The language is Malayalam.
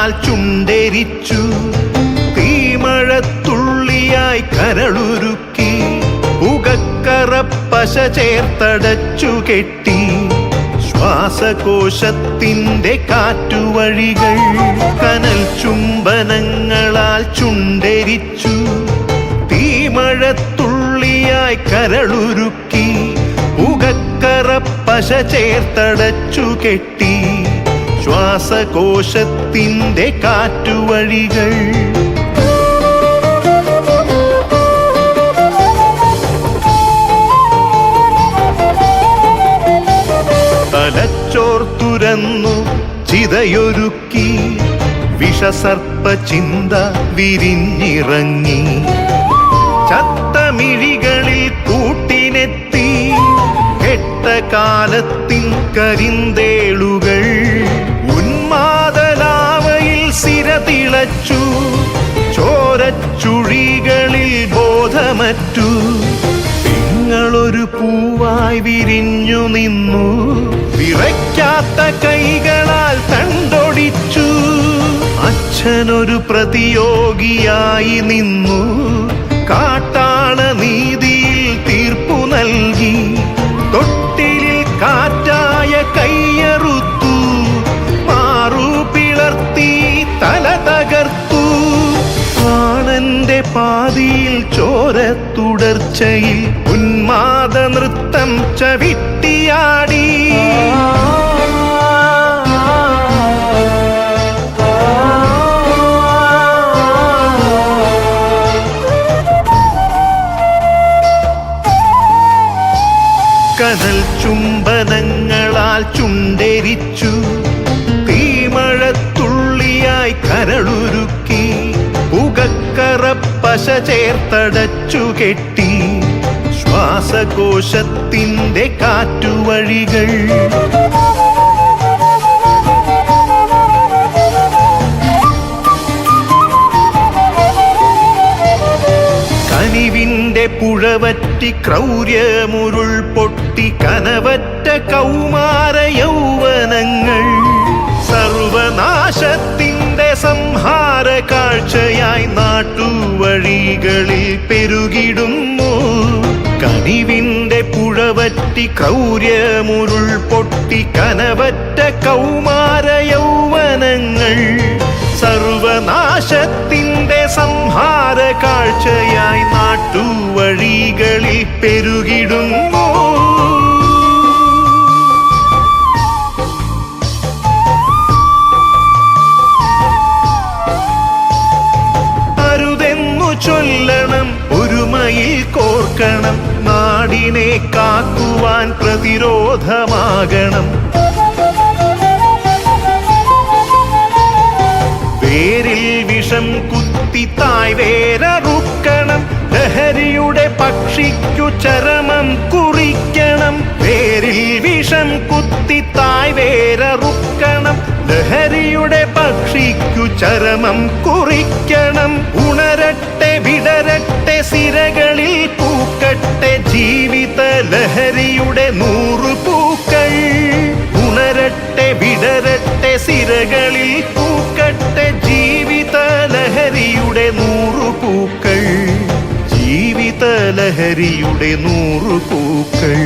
ചുംബനങ്ങളാൽ ചുണ്ടെരിച്ചു. തീമഴത്തുള്ളിയായി കരളുരുക്കി പുകക്കറപ്പശ ചേർത്തടച്ചു കെട്ടി. ശ്വാസകോശത്തിൻ്റെ കാറ്റുവഴികൾ കനൽ ചുംബനങ്ങളാൽ ചുണ്ടെരിച്ചു. തീമഴത്തുള്ളിയായി കരളുരുക്കി പുകക്കറപ്പശ ചേർത്തടച്ചു കെട്ടി. ശ്വാസകോശത്തിൻ്റെ കാറ്റുവഴികൾ തലച്ചോർത്തുരന്നു ചിതയൊരുക്കി. വിഷസർപ്പ ചിന്ത വിരിഞ്ഞിറങ്ങി. ചത്തമിഴികളിൽ കൂട്ടിനെത്തി. കെട്ട കാലത്തിൻ കരിന്തേളുകൾ ഉന്മാദലാവയിൽ സിരതിളച്ചു. ചോരച്ചുഴികളിൽ ബോധമറ്റു. നിങ്ങളൊരു പൂവായി വിരിഞ്ഞു നിന്നു. വിറയ്ക്കാത്ത കൈകളാൽ തണ്ടൊടിച്ചു. അച്ഛനൊരു പ്രതിയോഗിയായി നിന്നു. കാട്ടാള നീതിയിൽ തീർപ്പു നൽകി. തൊട്ടിലിൽ കാറ്റായ കയ്യറുത്തു. മാറു പിളർത്തി തല തകർത്തു. പ്രാണന്റെ പാതിയിൽ ചോരത്തുടർച്ചയിൽ ഉന്മാദ നൃത്തം ചവിട്ടിയാടി. കനൽ ചുംബനങ്ങളാൽ ചുണ്ടെരിച്ചു. തീമഴത്തുള്ളിയായി കരളുരുക്കി പുകക്കറപ്പശ ചേർത്തടച്ചു കെട്ടി. ശ്വാസകോശത്തിൻ്റെ കാറ്റുവഴികൾ കനിവിൻ്റെ പുഴവറ്റി ക്രൗര്യമുരുൾ പൊട്ടി. കനവറ്റ കൗമാര യൗവനങ്ങൾ സർവനാശത്തിൻ്റെ സംഹാര കാഴ്ചയായി നാട്ടുവഴികളിൽ പെരുകിടുന്നു. കനിവിൻ്റെ പുഴവറ്റി ക്രൗര്യമുരുൾ പൊട്ടി. കനവറ്റ കൗമാര യൗവനങ്ങൾ സർവനാശത്തിൻ്റെ സംഹാര കാഴ്ചയായി നാട്ടുവഴികളിൽ പെരുകിടുന്നു. അരുതെന്നു ചൊല്ലണം, ഒരുമയിൽ കോർക്കണം. നാടിനെ കാക്കുവാൻ പ്രതിരോധമാകണം. വേരിൽ വിഷം കുത്തി തായ് വേരറുക്കണം. ലഹരിയുടെ പക്ഷിക്കു ചരമം കുറിക്കണം. വേരിൽ വിഷം കുത്തി തായ് വേരറുക്കണം. ലഹരിയുടെ പക്ഷിക്കു ചരമം കുറിക്കണം. ഉണരട്ടെ വിടരട്ടെ സിരകളിൽ പൂക്കട്ടെ ജീവിത ലഹരിയുടെ 100 പൂക്കൾ. ഉണരട്ടെ വിടരട്ടെ സിരകളിൽ പൂക്കട്ടെ ജീവിത ലഹരിയുടെ 100 പൂക്കൾ. ജീവിത ലഹരിയുടെ 100 പൂക്കൾ.